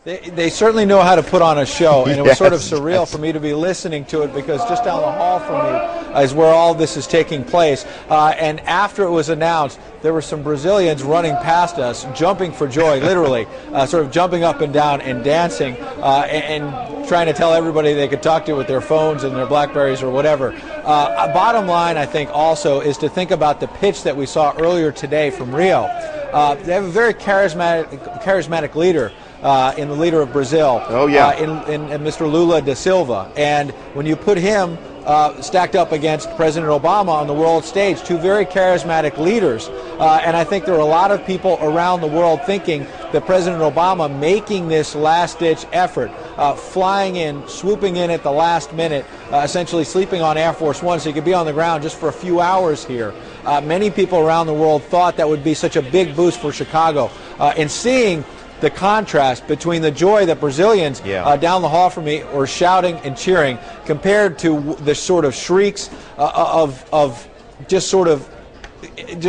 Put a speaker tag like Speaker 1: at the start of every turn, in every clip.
Speaker 1: They certainly know how to put on a show, and it was sort of surreal for me to be listening to it, because just down the hall from me is where all this is taking place. And after it was announced, there were some Brazilians running past us, jumping for joy, literally, sort of jumping up and down and dancing, and trying to tell everybody they could talk to with their phones and their Blackberries or whatever. Bottom line, I think, also, is to think about the pitch that we saw earlier today from Rio. They have a very charismatic leader. In the leader of Brazil, in Mr. Lula da Silva. And when you put him stacked up against President Obama on the world stage, two very charismatic leaders, and I think there are a lot of people around the world thinking that President Obama making this last-ditch effort, flying in, swooping in at the last minute, essentially sleeping on Air Force One so he could be on the ground just for a few hours here. Many people around the world thought that would be such a big boost for Chicago. And seeing the contrast between the joy that Brazilians down the hall from me were shouting and cheering compared to the sort of shrieks of just sort of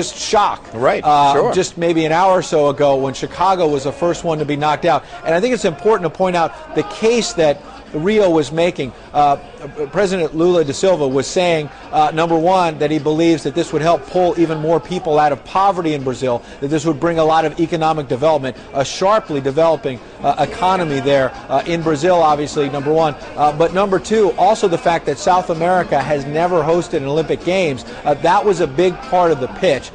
Speaker 1: shock.
Speaker 2: Right, sure.
Speaker 1: Just maybe an hour or so ago when Chicago was the first one to be knocked out. And I think it's important to point out the case that Rio was making. President Lula da Silva was saying, number one, that he believes that this would help pull even more people out of poverty in Brazil, that this would bring a lot of economic development, a sharply developing economy there in Brazil, obviously, number one. But number two, also the fact that South America has never hosted an Olympic Games. That was a big part of the pitch,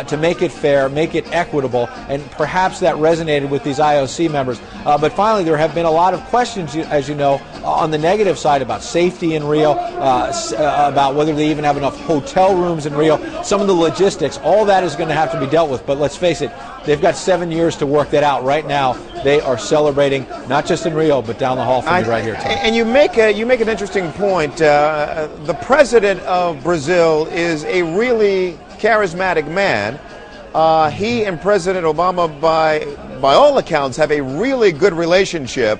Speaker 1: to make it fair, make it equitable, and perhaps that resonated with these IOC members. But finally, there have been a lot of questions, as you know, on the negative side about safety in Rio, about whether they even have enough hotel rooms in Rio, some of the logistics. All that is going to have to be dealt with, but let's face it, they've got 7 years to work that out. Right now, they are celebrating, not just in Rio, but down the hall from me right here, Tom.
Speaker 2: And you make an interesting point. The president of Brazil is a really charismatic man. He and President Obama, by all accounts, have a really good relationship.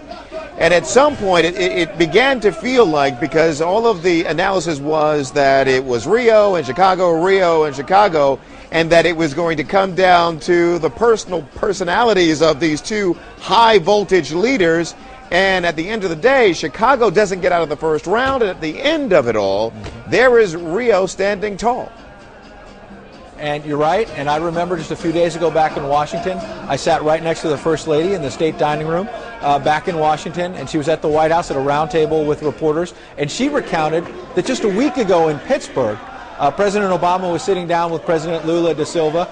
Speaker 2: And at some point, it began to feel like, because all of the analysis was that it was Rio and Chicago, and that it was going to come down to the personalities of these two high-voltage leaders. And at the end of the day, Chicago doesn't get out of the first round, and at the end of it all, there is Rio standing tall.
Speaker 1: And you're right, and I remember just a few days ago back in Washington, I sat right next to the First Lady in the State Dining Room back in Washington, and she was at the White House at a round table with reporters, and she recounted that just a week ago in Pittsburgh, President Obama was sitting down with President Lula da Silva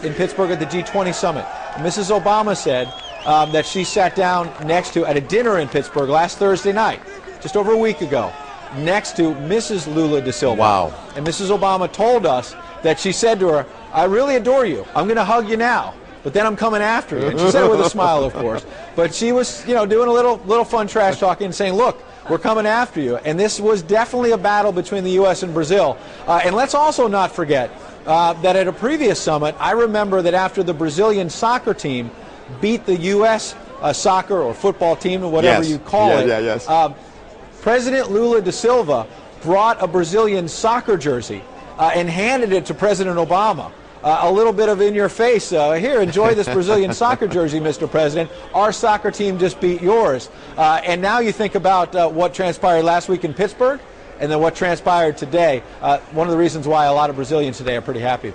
Speaker 1: in Pittsburgh at the G20 summit. Mrs. Obama said that she sat down next to, at a dinner in Pittsburgh last Thursday night, just over a week ago, next to Mrs. Lula da Silva.
Speaker 2: Wow.
Speaker 1: And Mrs. Obama told us that she said to her, "I really adore you. I'm going to hug you now, but then I'm coming after you." And she said it with a smile, of course. But she was, doing a little fun trash talking and saying, "Look, we're coming after you." And this was definitely a battle between the U.S. and Brazil. And let's also not forget that at a previous summit, I remember that after the Brazilian soccer team beat the U.S. Soccer or football team, or whatever you call it, President Lula da Silva brought a Brazilian soccer jersey and handed it to President Obama. A little bit of in your face, here, enjoy this Brazilian soccer jersey, Mr. President. Our soccer team just beat yours. And now you think about what transpired last week in Pittsburgh and then what transpired today. One of the reasons why a lot of Brazilians today are pretty happy.